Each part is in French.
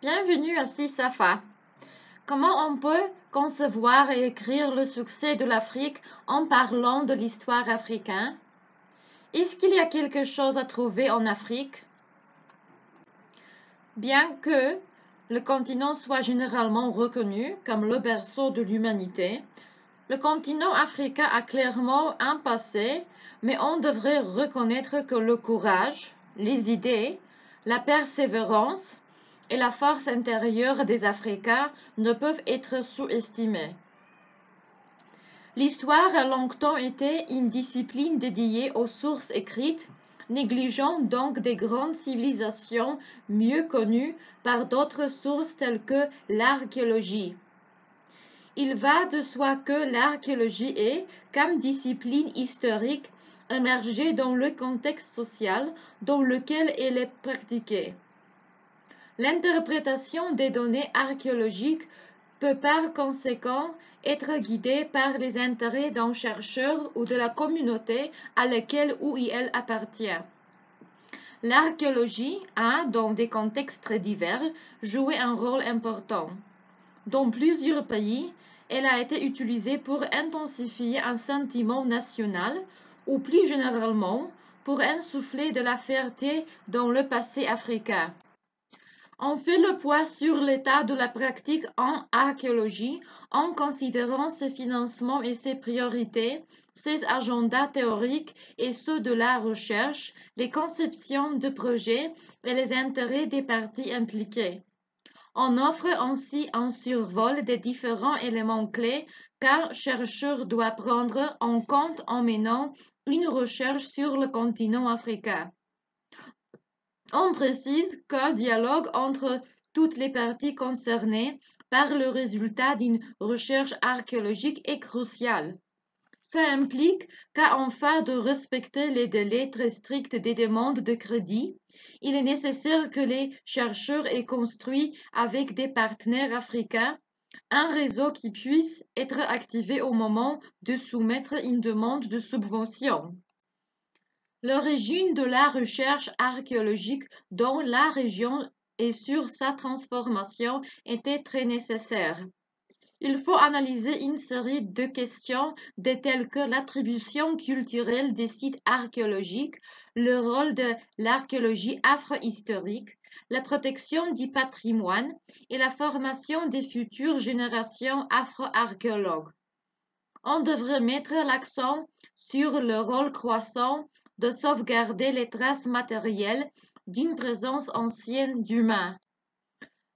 Bienvenue à Sisafa. Comment on peut concevoir et écrire le succès de l'Afrique en parlant de l'histoire africaine? Est-ce qu'il y a quelque chose à trouver en Afrique? Bien que le continent soit généralement reconnu comme le berceau de l'humanité, le continent africain a clairement un passé, mais on devrait reconnaître que le courage, les idées, la persévérance et la force intérieure des Africains ne peuvent être sous-estimés. L'histoire a longtemps été une discipline dédiée aux sources écrites, négligeant donc des grandes civilisations mieux connues par d'autres sources telles que l'archéologie. Il va de soi que l'archéologie est, comme discipline historique, émergée dans le contexte social dans lequel elle est pratiquée. L'interprétation des données archéologiques peut par conséquent être guidée par les intérêts d'un chercheur ou de la communauté à laquelle ou elle appartient. L'archéologie a, dans des contextes très divers, joué un rôle important. Dans plusieurs pays, elle a été utilisée pour intensifier un sentiment national ou plus généralement pour insuffler de la fierté dans le passé africain. On fait le poids sur l'état de la pratique en archéologie en considérant ses financements et ses priorités, ses agendas théoriques et ceux de la recherche, les conceptions de projets et les intérêts des parties impliquées. On offre ainsi un survol des différents éléments clés qu'un chercheur doit prendre en compte en menant une recherche sur le continent africain. On précise qu'un dialogue entre toutes les parties concernées par le résultat d'une recherche archéologique est crucial. Ça implique qu'en fait de respecter les délais très stricts des demandes de crédit, il est nécessaire que les chercheurs aient construit avec des partenaires africains un réseau qui puisse être activé au moment de soumettre une demande de subvention. L'origine de la recherche archéologique dans la région et sur sa transformation était très nécessaire. Il faut analyser une série de questions telles que l'attribution culturelle des sites archéologiques, le rôle de l'archéologie afro-historique, la protection du patrimoine et la formation des futures générations afro-archéologues. On devrait mettre l'accent sur le rôle croissant de sauvegarder les traces matérielles d'une présence ancienne d'humains.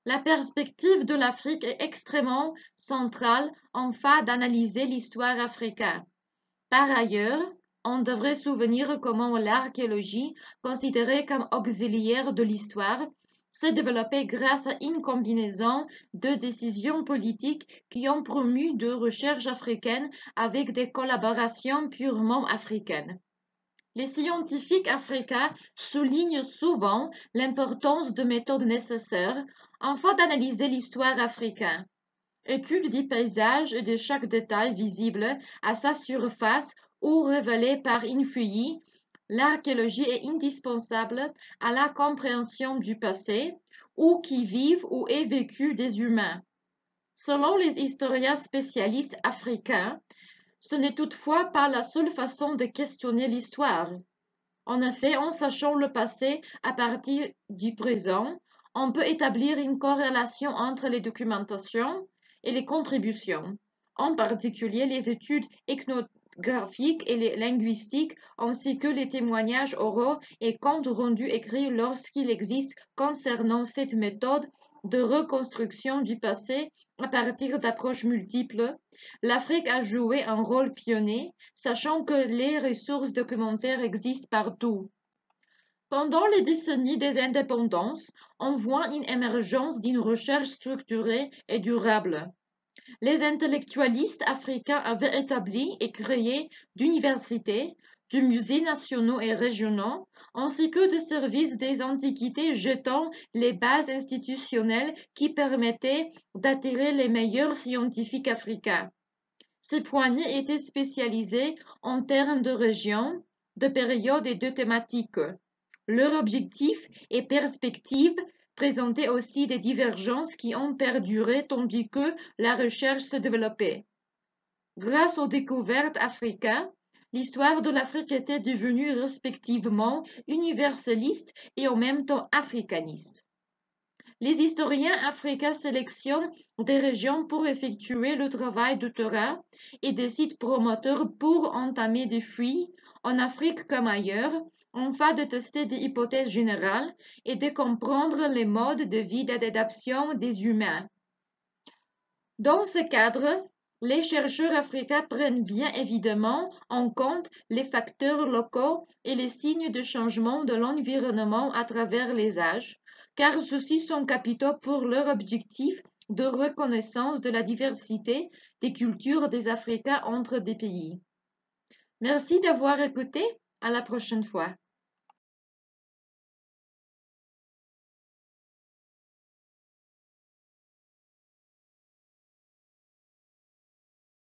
La perspective de l'Afrique est extrêmement centrale en fait d'analyser l'histoire africaine. Par ailleurs, on devrait souvenir comment l'archéologie, considérée comme auxiliaire de l'histoire, s'est développée grâce à une combinaison de décisions politiques qui ont promu de recherches africaines avec des collaborations purement africaines. Les scientifiques africains soulignent souvent l'importance de méthodes nécessaires afin d'analyser l'histoire africaine. Étude du paysage et de chaque détail visible à sa surface ou révélé par une fouillis, l'archéologie est indispensable à la compréhension du passé, ou qui vivent ou est vécu des humains. Selon les historiens spécialistes africains, ce n'est toutefois pas la seule façon de questionner l'histoire. En effet, en sachant le passé à partir du présent, on peut établir une corrélation entre les documentations et les contributions, en particulier les études ethnographiques et les linguistiques, ainsi que les témoignages oraux et comptes rendus écrits lorsqu'il existe concernant cette méthode de reconstruction du passé à partir d'approches multiples. L'Afrique a joué un rôle pionnier, sachant que les ressources documentaires existent partout. Pendant les décennies des indépendances, on voit une émergence d'une recherche structurée et durable. Les intellectualistes africains avaient établi et créé d'universités, de musées nationaux et régionaux, ainsi que de services des antiquités jetant les bases institutionnelles qui permettaient d'attirer les meilleurs scientifiques africains. Ces poignées étaient spécialisées en termes de région, de période et de thématique. Leur objectif et perspective présentaient aussi des divergences qui ont perduré tandis que la recherche se développait. Grâce aux découvertes africaines, l'histoire de l'Afrique était devenue respectivement universaliste et en même temps africaniste. Les historiens africains sélectionnent des régions pour effectuer le travail de terrain et des sites promoteurs pour entamer des fouilles, en Afrique comme ailleurs, afin de tester des hypothèses générales et de comprendre les modes de vie d'adaptation des humains. Dans ce cadre, les chercheurs africains prennent bien évidemment en compte les facteurs locaux et les signes de changement de l'environnement à travers les âges, car ceux-ci sont capitaux pour leur objectif de reconnaissance de la diversité des cultures des Africains entre des pays. Merci d'avoir écouté. À la prochaine fois.